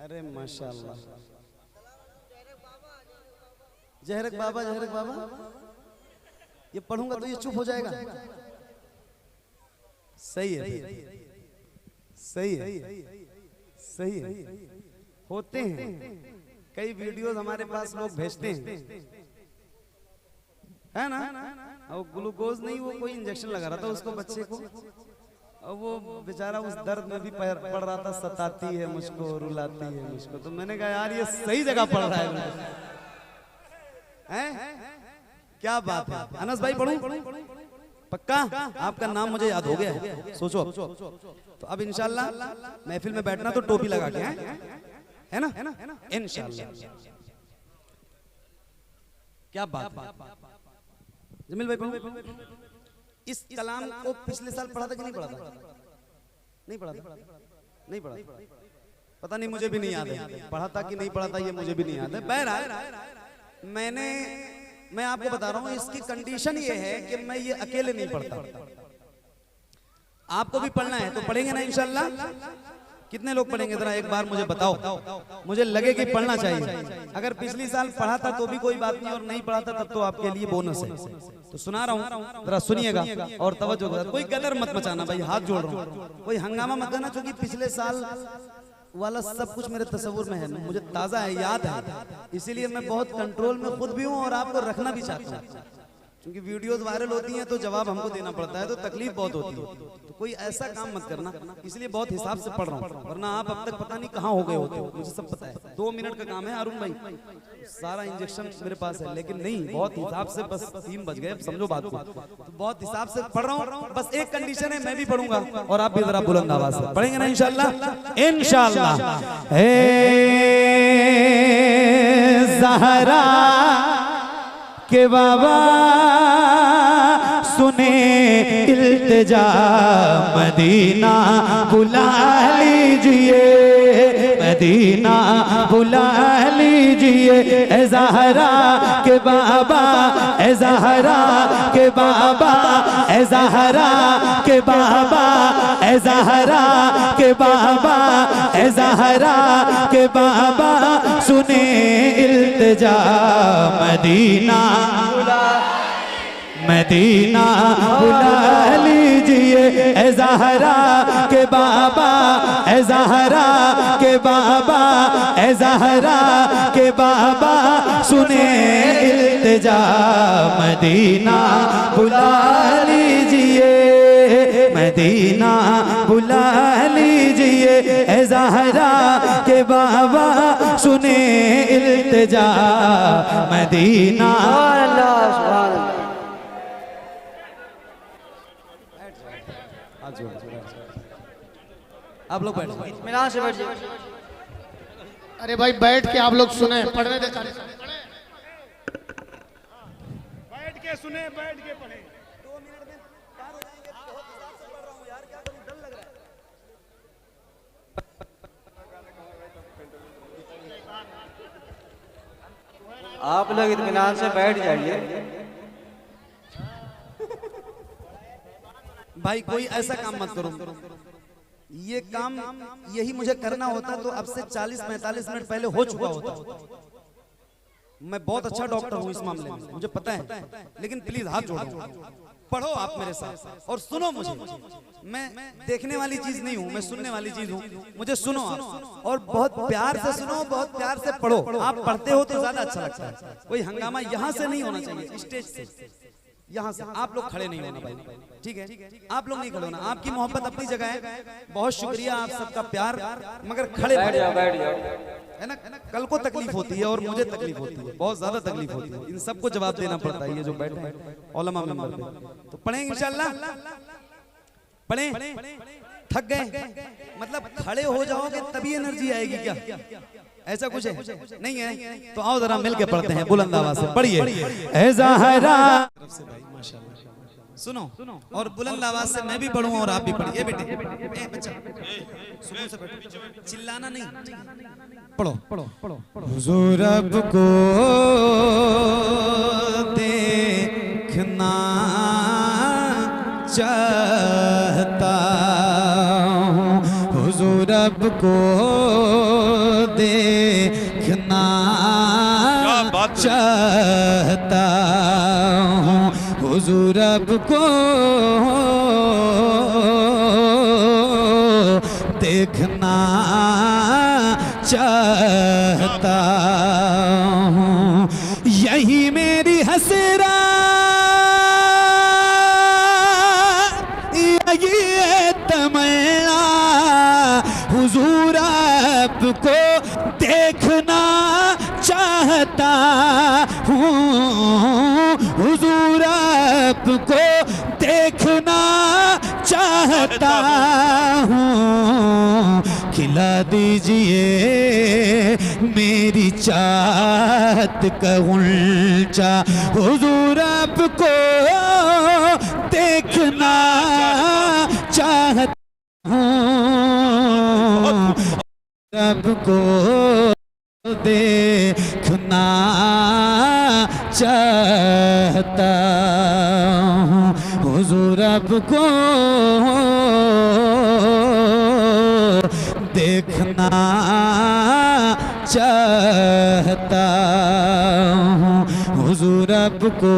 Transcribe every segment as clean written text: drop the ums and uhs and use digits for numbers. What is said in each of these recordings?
अरे माशाल्लाह। जहरक बाबा, जहरक बाबा, ये पढ़ूंगा तो ये चुप हो जाएगा। सही है, सही है, सही है। होते हैं कई वीडियोस हमारे पास लोग भेजते हैं, है ना। और ग्लूकोज नहीं, वो कोई इंजेक्शन लगा रहा था उसको, बच्चे को, और वो बेचारा उस दर्द में भी पढ़ रहा था, सताती है मुझको, रुलाती है मुझको। तो मैंने कहा यार ये सही जगह पढ़ रहा है। क्या बात है। अनस भाई पढ़ूं? पक्का? आपका नाम मुझे याद हो गया है, सोचो। तो अब इंशाल्लाह महफिल में बैठना तो टोपी लगा के, है ना, इंशाल्लाह। क्या बात है। जमील भाई पढ़ूं? इस कलाम को पिछले साल पढ़ा था कि नहीं पढ़ा था? नहीं पढ़ा था, नहीं पढ़ा, पता नहीं, मुझे भी नहीं याद है पढ़ा था कि नहीं पढ़ा था, ये मुझे भी नहीं याद है। बहरहाल मैं आपको बता रहा हूँ, इसकी कंडीशन ये है कि मैं ये अकेले नहीं पढ़ता, आपको भी पढ़ना है तो पढ़ेंगे ना इंशाल्लाह। कितने लोग पढ़ेंगे जरा एक बार मुझे बताओ, मुझे लगे कि पढ़ना चाहिए। अगर पिछली साल पढ़ा था तो भी कोई बात नहीं, और नहीं पढ़ा था तब तो आपके लिए बोनस है। तो सुना रहा हूँ, जरा सुनिएगा और तवज्जो के साथ। कोई गदर मत मचाना भाई, हाथ जोड़ रहा हूँ, कोई हंगामा मत करना, क्योंकि पिछले साल वाला सब कुछ मेरे तस्वुर में है, मुझे ताजा है, याद है, इसीलिए मैं बहुत कंट्रोल में खुद भी हूँ और आपको रखना भी चाहता हूँ। क्योंकि वीडियोस वायरल होती हैं तो जवाब हमको देना पड़ता है, तो तकलीफ बहुत होती है। तो कोई ऐसा काम मत करना, इसलिए बहुत हिसाब से पढ़ रहा हूँ, वरना आप अब तक पता नहीं कहाँ हो गए होते हो, मुझे सब पता है। 2 मिनट का काम है अरुण भाई, सारा इंजेक्शन मेरे पास है, लेकिन नहीं, बहुत हिसाब से, बस 3 बज गए, समझो बात को। तो बहुत हिसाब से पढ़ रहा हूँ, बस एक कंडीशन है, मैं भी पढ़ूंगा और आप भी जरा बुलंद आवाज से पढ़ेंगे ना इंशाल्लाह, इंशाल्लाह। ज़हरा के बाबा सुने इल्तिजा, मदीना बुला लीजिए, मदीना बुला लीजिए। ए ज़हरा के बाबा, ए ज़हरा के बाबा, ए ज़हरा के बाबा, ए ज़हरा के बाबा, ए ज़हरा के बाबा सुने इल्तिजा, मदीना मदीना बुला लीजिए। ए ज़हरा के बाबा, ए ज़हरा के बाबा, ए ज़हरा के बाबा सुने इल्तिजा, मदीना बुला लीजिए, मदीना बुला लीजिए। ए ज़हरा के बाबा सुने इल्तिजा, मदीना। आप लोग बैठ जाओ, इत्मीनान से बैठ जाओ। अरे भाई बैठ के आप लोग सुने, पढ़ने दे, बैठ के सुने, बैठ के पढ़े। 2 मिनट में पार हो जाएंगे, बहुत हिसाब से पढ़ रहा हूँ यार, क्या करूँ, डर लग रहा है। आप लोग इत्मीनान से बैठ जाइए। भाई कोई ऐसा काम मत करो, ये काम यही मुझे करना होता तो अब से 40-45 मिनट पहले हो चुका होता। मैं बहुत अच्छा डॉक्टर हूँ इस मामले में, मुझे पता है, लेकिन प्लीज हाथ जोड़ो, पढ़ो आप मेरे साथ और सुनो मुझे। मैं देखने वाली चीज नहीं हूँ, मैं सुनने वाली चीज हूँ, मुझे सुनो आप, और बहुत प्यार से सुनो, बहुत प्यार से पढ़ो। आप पढ़ते हो तो ज्यादा अच्छा लगता है। कोई हंगामा यहाँ से नहीं होना चाहिए, स्टेज से, यहाँ से। आप लोग खड़े नहीं होना भाई, ठीक है, आप लोग नहीं खड़े होना। आपकी मोहब्बत अपनी जगह है, बहुत शुक्रिया आप सबका प्यार, मगर खड़े बैठ जाओ, बैठ जाओ, है ना। कल को तकलीफ होती है और मुझे तकलीफ होती है, बहुत ज्यादा तकलीफ होती है, इन सबको जवाब देना पड़ता है, ये जो बैठे हैं उलमा मेंबर पे। तो पढ़ेंगे इंशाल्लाह, पढ़ें, थक गए मतलब खड़े हो जाओगे तभी एनर्जी आएगी क्या? ऐसा कुछ है? नहीं है तो आओ जरा मिल के पढ़ते हैं बुलंद आवाज से, पढ़िए। ए ज़हरा से भाई माशाल्लाह, सुनो और बुलंद आवाज से मैं भी पढ़ूं और आप भी पढ़िए। बेटे, ए बच्चा, सुनो से बैठो, चिल्लाना नहीं, पढ़ो पढ़ो पढ़ो। हुजूर रब को देखना चाहता हूँ, हुजूर रब को देखना चाहता हूँ, हुजूर रब को देखना चाहता हूँ। यही मेरी हसरा यही है तमन्ना, हुजूर आपको देखना चाहता हूँ, हुजूर आपको देखना चाहता हूँ। खिला दीजिए मेरी चाहत का गुलचा, हुजूर आपको देखना चाहता हूँ, आपको देखना चाहता हूँ, हुजूर आपको देखना चाहता हूँ, हुजूर आपको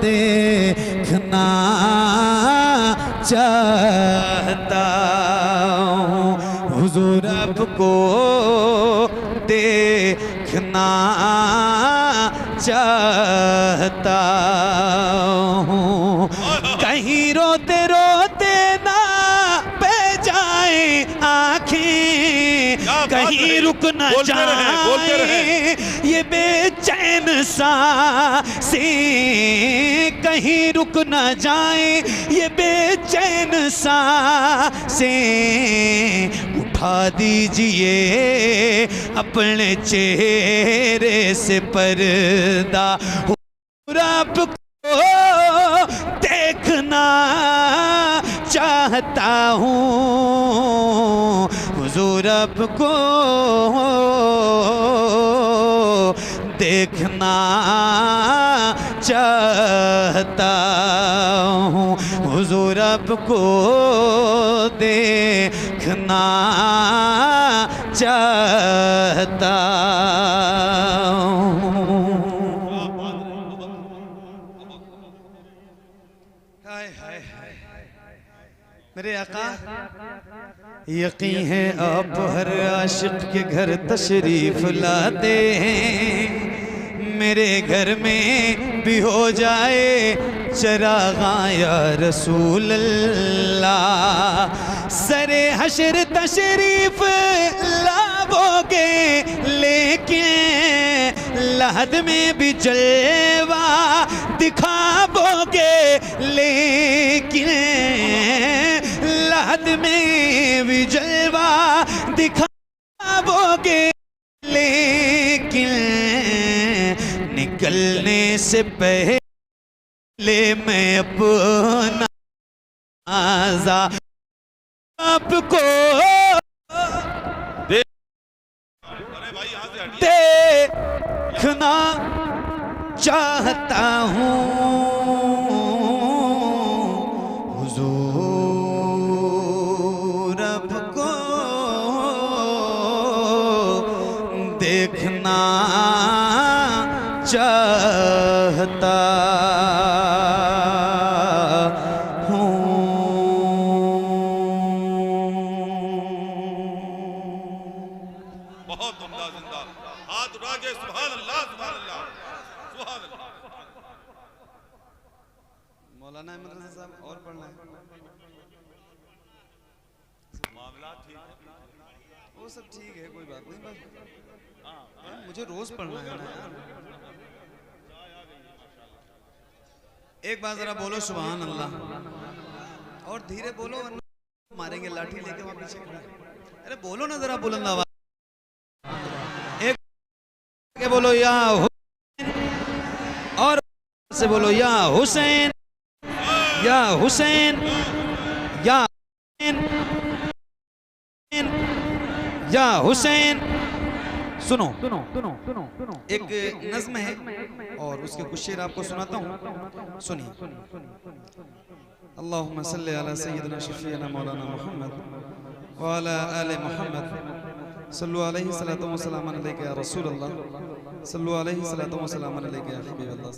देखना चाहता हूँ, हुजूर आपको देखना चाहता हूँ। कहीं रोते रोते ना बह जाए आँखें, कहीं रुक न जाए ये बेचैन सांसें, कहीं रुक न जाए ये बेचैन सांसें। उठा दीजिए अपने चेहरे से पर्दा, हुजूर आपको देखना चाहता हूँ, हुजूर आपको देखना चाहता हूँ, हुजूर आपको देखना चाहता हूँ। मेरे आका यकीन है आप हर आशिक के घर तशरीफ लाते हैं, मेरे घर में भी हो जाए चरागा या रसूल अल्लाह। सरे हशर तशरीफ लाओगे लेकिन लहद में भी जलवा दिखाओगे, लेकिन लहद में भी जलवा दिखाओगे, लेकिन निकलने से पहले मैं अपना आज़ाद आपको देखना चाहता हूँ, हुजूर आपको देखना चाहता हूँ। बहुत उम्दा जिंदा हाथ उठा के सुभान अल्लाह सुभान अल्लाह सुभान अल्लाह। मौलाना अहमद रजा साहब और पढ़ना है, मामला ठीक है, वो सब ठीक है, कोई बात नहीं, बस मुझे रोज पढ़ना है ना यार। एक बार जरा बोलो सुभान अल्लाह, और धीरे बोलो वरना मारेंगे लाठी लेके वहां पीछे खड़ा है। अरे बोलो ना जरा बुलंद आवाज, एक के बोलो या हुसैन, और से बोलो या हुसैन, या हुसैन, या हुसैन, या हुसैन। सुनो एक नज़्म है और उसके कुछ शेर आपको सुनाता हूँ, सुनिए। अल्लाहुम्मा सल्ली अला सय्यिदिना शफीना मौलाना मुहम्मद वाला आले मोहम्मद सल्लु अलैहि सलातो व सलाम अलैका या रसूल अल्लाह सल्लु अलैहि सलातो व सलाम अलैका या हबीब अल्लाह।